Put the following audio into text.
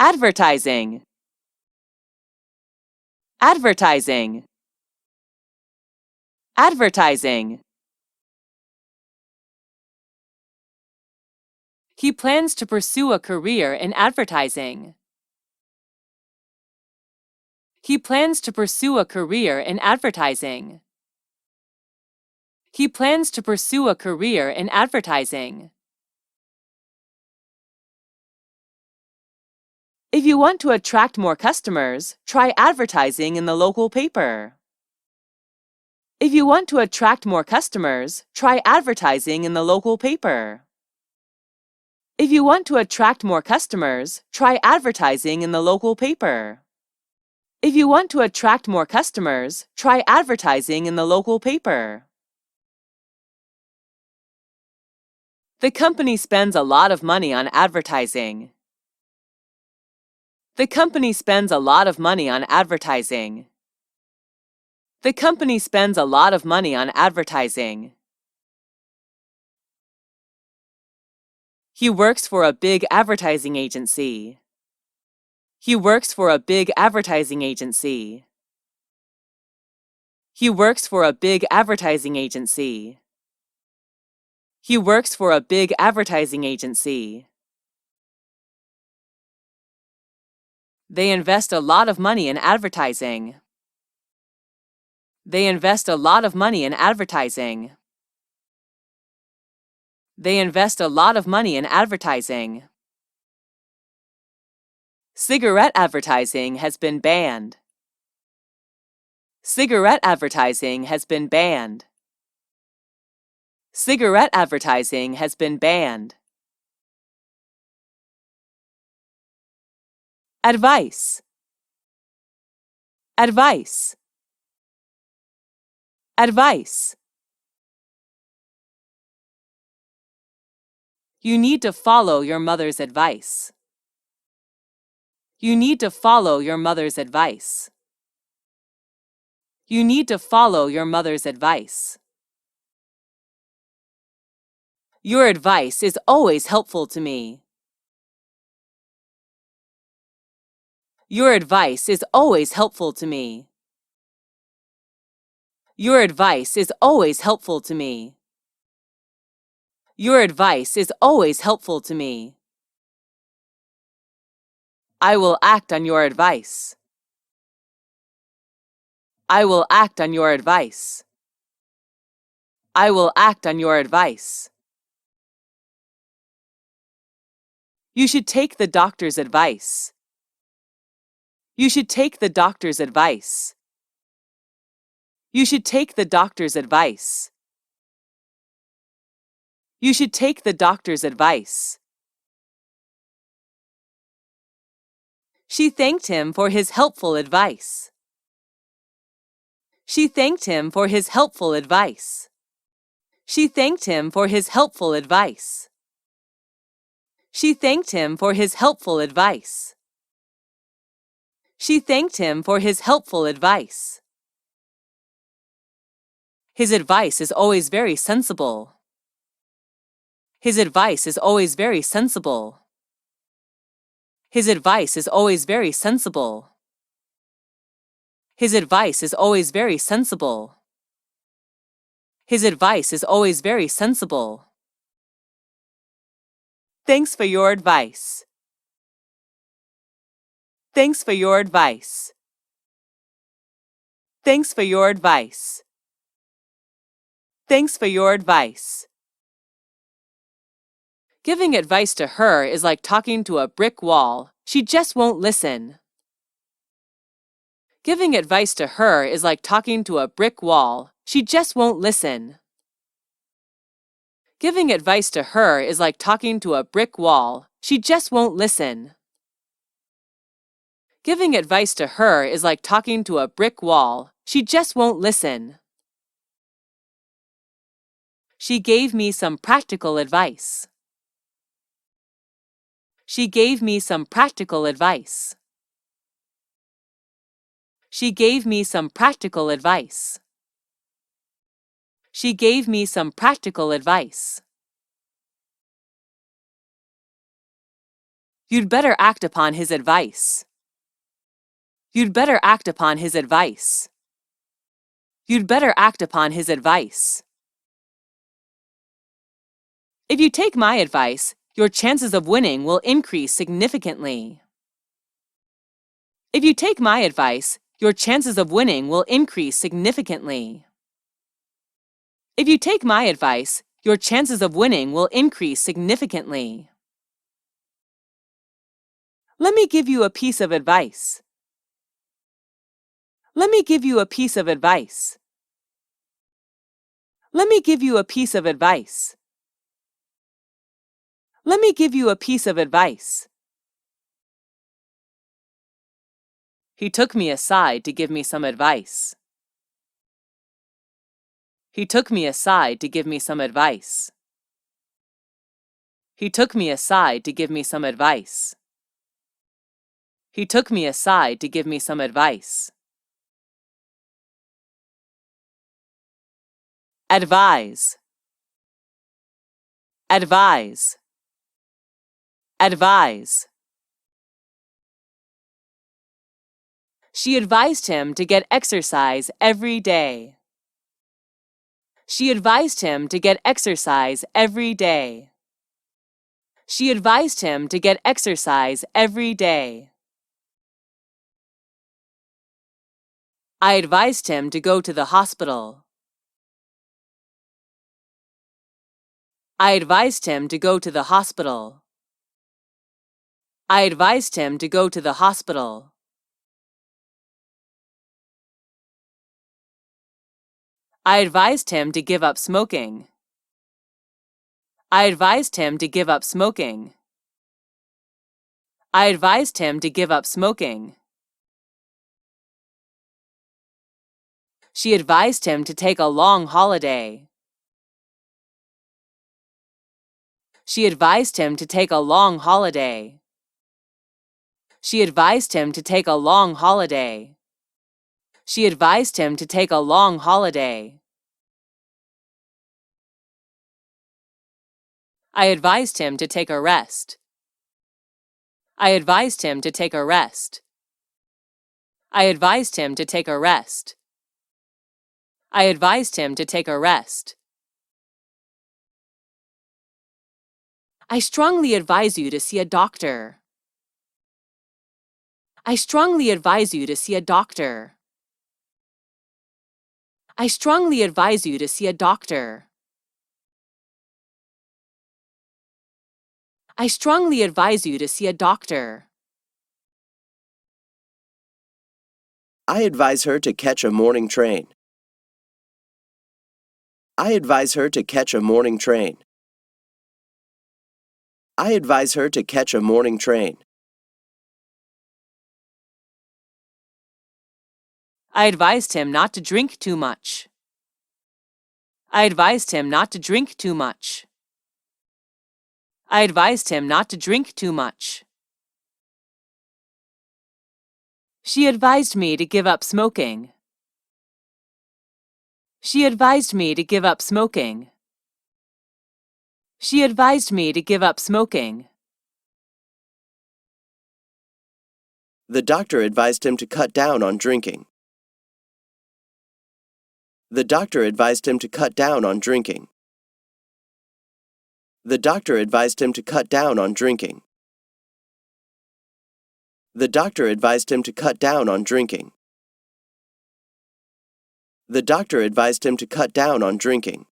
Advertising. Advertising. Advertising. He plans to pursue a career in advertising. He plans to pursue a career in advertising. He plans to pursue a career in advertising. If you want to attract more customers, try advertising in the local paper. If you want to attract more customers, try advertising in the local paper. If you want to attract more customers, try advertising in the local paper. If you want to attract more customers, try advertising in the local paper. The company spends a lot of money on advertising. The company spends a lot of money on advertising. The company spends a lot of money on advertising. He works for a big advertising agency. He works for a big advertising agency. He works for a big advertising agency. He works for a big advertising agency. They invest a lot of money in advertising. They invest a lot of money in advertising. They invest a lot of money in advertising. Cigarette advertising has been banned. Cigarette advertising has been banned. Cigarette advertising has been banned. Advice. Advice. Advice. You need to follow your mother's advice. You need to follow your mother's advice. You need to follow your mother's advice. Your advice is always helpful to me. Your advice is always helpful to me. Your advice is always helpful to me. Your advice is always helpful to me. I will act on your advice. I will act on your advice. I will act on your advice. You should take the doctor's advice. You should take the doctor's advice. You should take the doctor's advice. You should take the doctor's advice. She thanked him for his helpful advice. She thanked him for his helpful advice. She thanked him for his helpful advice. She thanked him for his helpful advice. She thanked him for his helpful advice. His advice is always very sensible. His advice is always very sensible. His advice is always very sensible. His advice is always very sensible. His advice is always very sensible. Thanks for your advice. Thanks for your advice. Thanks for your advice. Thanks for your advice. Giving advice to her is like talking to a brick wall. She just won't listen. Giving advice to her is like talking to a brick wall. She just won't listen. Giving advice to her is like talking to a brick wall. She just won't listen. Giving advice to her is like talking to a brick wall. She just won't listen. She gave me some practical advice. She gave me some practical advice. She gave me some practical advice. She gave me some practical advice. You'd better act upon his advice. You'd better act upon his advice. You'd better act upon his advice. If you take my advice, your chances of winning will increase significantly. If you take my advice, your chances of winning will increase significantly. If you take my advice, your chances of winning will increase significantly. Let me give you a piece of advice. Let me give you a piece of advice. Let me give you a piece of advice. Let me give you a piece of advice. He took me aside to give me some advice. He took me aside to give me some advice. He took me aside to give me some advice. He took me aside to give me some advice. Advise. Advise. Advise. She advised him to get exercise every day. She advised him to get exercise every day. She advised him to get exercise every day. I advised him to go to the hospital. I advised him to go to the hospital. I advised him to go to the hospital. I advised him to give up smoking. I advised him to give up smoking. I advised him to give up smoking. She advised him to take a long holiday. She advised him to take a long holiday. She advised him to take a long holiday. She advised him to take a long holiday. I advised him to take a rest. I advised him to take a rest. I advised him to take a rest. I advised him to take a rest. I strongly advise you to see a doctor. I strongly advise you to see a doctor. I strongly advise you to see a doctor. I strongly advise you to see a doctor. I advise her to catch a morning train. I advise her to catch a morning train. I advise her to catch a morning train. I advised him not to drink too much. I advised him not to drink too much. I advised him not to drink too much. She advised me to give up smoking. She advised me to give up smoking. She advised me to give up smoking. The doctor advised him to cut down on drinking. The doctor advised him to cut down on drinking. The doctor advised him to cut down on drinking. The doctor advised him to cut down on drinking. The doctor advised him to cut down on drinking.